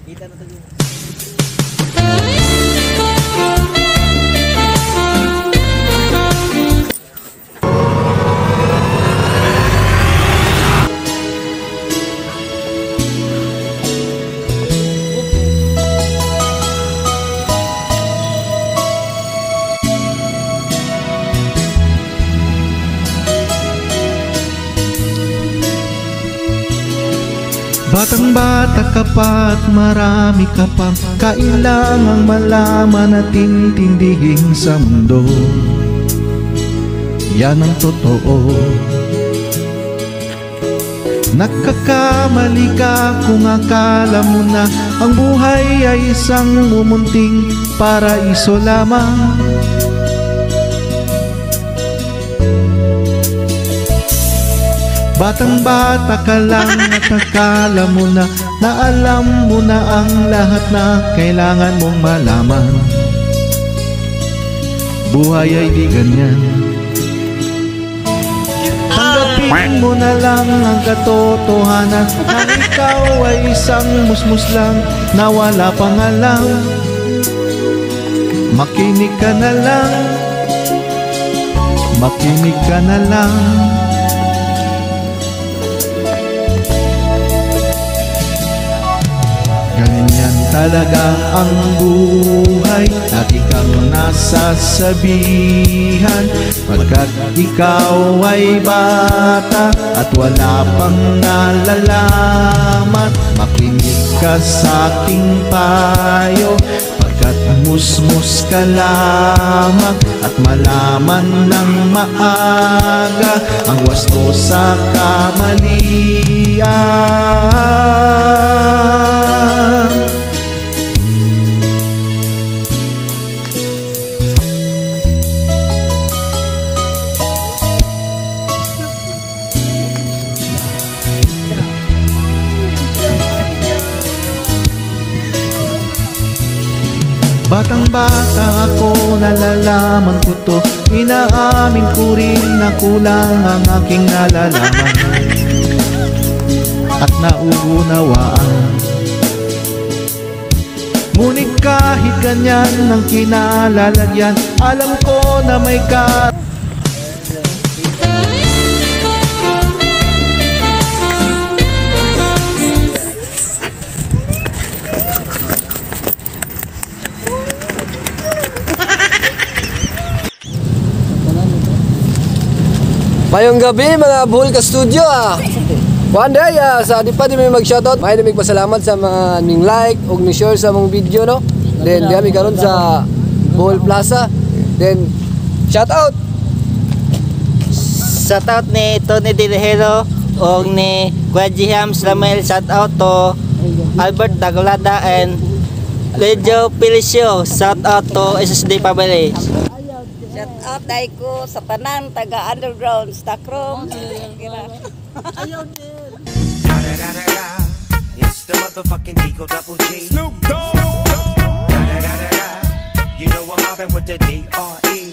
Kita na tayo. Batang bata ka pa at marami ka pang kailangang malaman at intindihin sa mundo. Yan ang totoo. Nagkakamali ka kung akala mo na ang buhay ay isang mumunting paraiso lamang. Batang bata ka lang at akala mo na alam mo na ang lahat na kailangan mong malaman. Buhay ay di ganyan. Tanggapin mo na lang ang katotohanan na ikaw ay isang musmus lang na wala pang alam. Makinig ka na lang, makinig ka na lang. Ganyan talaga ang buhay, lagi kang nasasabihan, pagkat ikaw ay bata at wala pang nalalaman. Makinig ka sa aking payo, pagkat musmus ka lamang, at malaman ng maaga ang wasto sa kamalian. Batang bata ako, nalalaman ko to. Inaamin ko rin na kulang ang aking nalalaman at nauunawaan. Ngunit kahit ganyan ang kinalalagyan, alam ko na may Mayong gabi mga Buhol ka Studio One day sa di pa di may mag-shoutout. May namig pasalamat sa mga ning like ug ning share sa mong video no. Then di karon sa Buhol Plaza. Then shoutout. Shoutout ni Tony Dirihero o ni Guajiham Slamel. Shoutout to Albert Daglada and Lejo Pilicio. Shoutout to SSD Family. Shout out dahil ko sa tanan taga underground stock room. It's the motherfucking Eagle Double G. Snoop Dogg. You know I'm mobbing with the D.R.E.